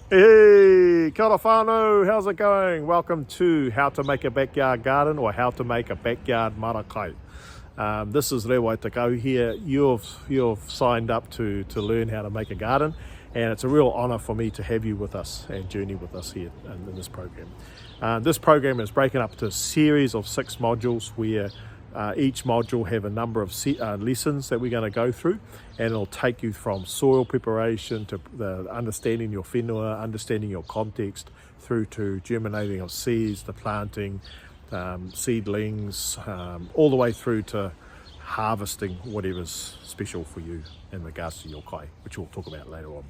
Hey, kia ora whānau, how's it going? Welcome to How to Make a Backyard Garden, or How to Make a Backyard Marakai. This is Rewa Takau here. You've signed up to learn how to make a garden, and it's a real honour for me to have you with us and journey with us here in this program. This program is breaking up into a series of 6 modules where each module have a number of lessons that we're going to go through, and it'll take you from soil preparation to the understanding your whenua, understanding your context, through to germinating of seeds, the planting, seedlings, all the way through to harvesting whatever's special for you in regards to your kai, which we'll talk about later on.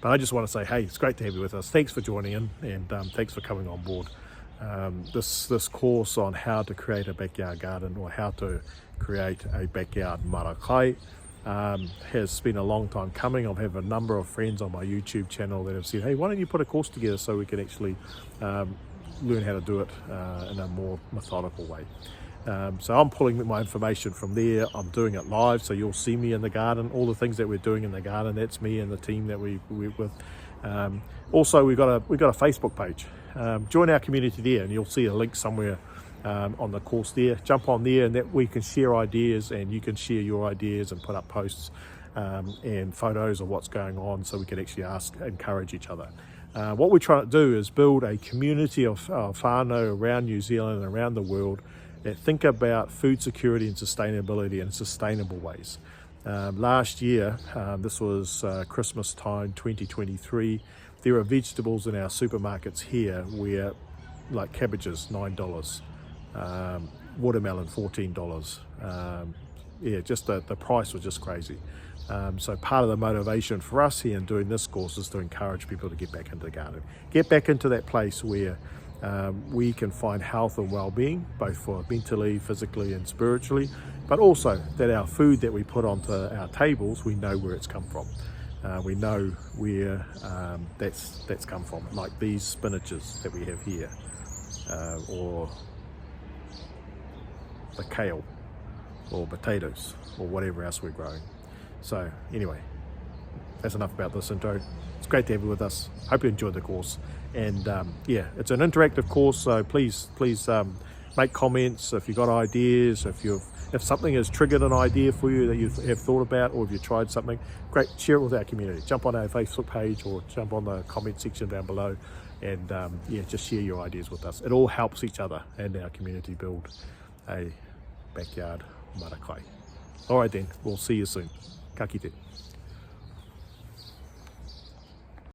But I just want to say, hey, it's great to have you with us. Thanks for joining in, and thanks for coming on board. This course on how to create a backyard garden, or how to create a backyard marakai, has been a long time coming. I've had a number of friends on my YouTube channel that have said, hey, why don't you put a course together so we can actually learn how to do it in a more methodical way. So I'm pulling my information from there. I'm doing it live, so you'll see me in the garden, all the things that we're doing in the garden. That's me and the team that we work with. Also, we've got a Facebook page. Join our community there, and you'll see a link somewhere on the course there. Jump on there, and that we can share ideas, and you can share your ideas and put up posts and photos of what's going on, so we can actually encourage each other. What we're trying to do is build a community of whānau around New Zealand and around the world that think about food security and sustainability in sustainable ways. Last year, this was Christmas time 2023, there are vegetables in our supermarkets here where, like cabbages, $9, watermelon, $14. Yeah, just the price was just crazy. So part of the motivation for us here in doing this course is to encourage people to get back into the garden, get back into that place where we can find health and well-being, both for mentally, physically and spiritually, but also that our food that we put onto our tables, we know where it's come from. We know where that's come from, like these spinaches that we have here, or the kale, or potatoes, or whatever else we're growing. So anyway, that's enough about this intro. It's great to have you with us. Hope you enjoyed the course, and yeah, it's an interactive course, so please make comments if you've got ideas, if something has triggered an idea for you that you have thought about, or if you tried something, great, share it with our community. Jump on our Facebook page or jump on the comment section down below, and yeah, just share your ideas with us. It all helps each other and our community build a backyard marakai. All right then, we'll see you soon. Ka kite.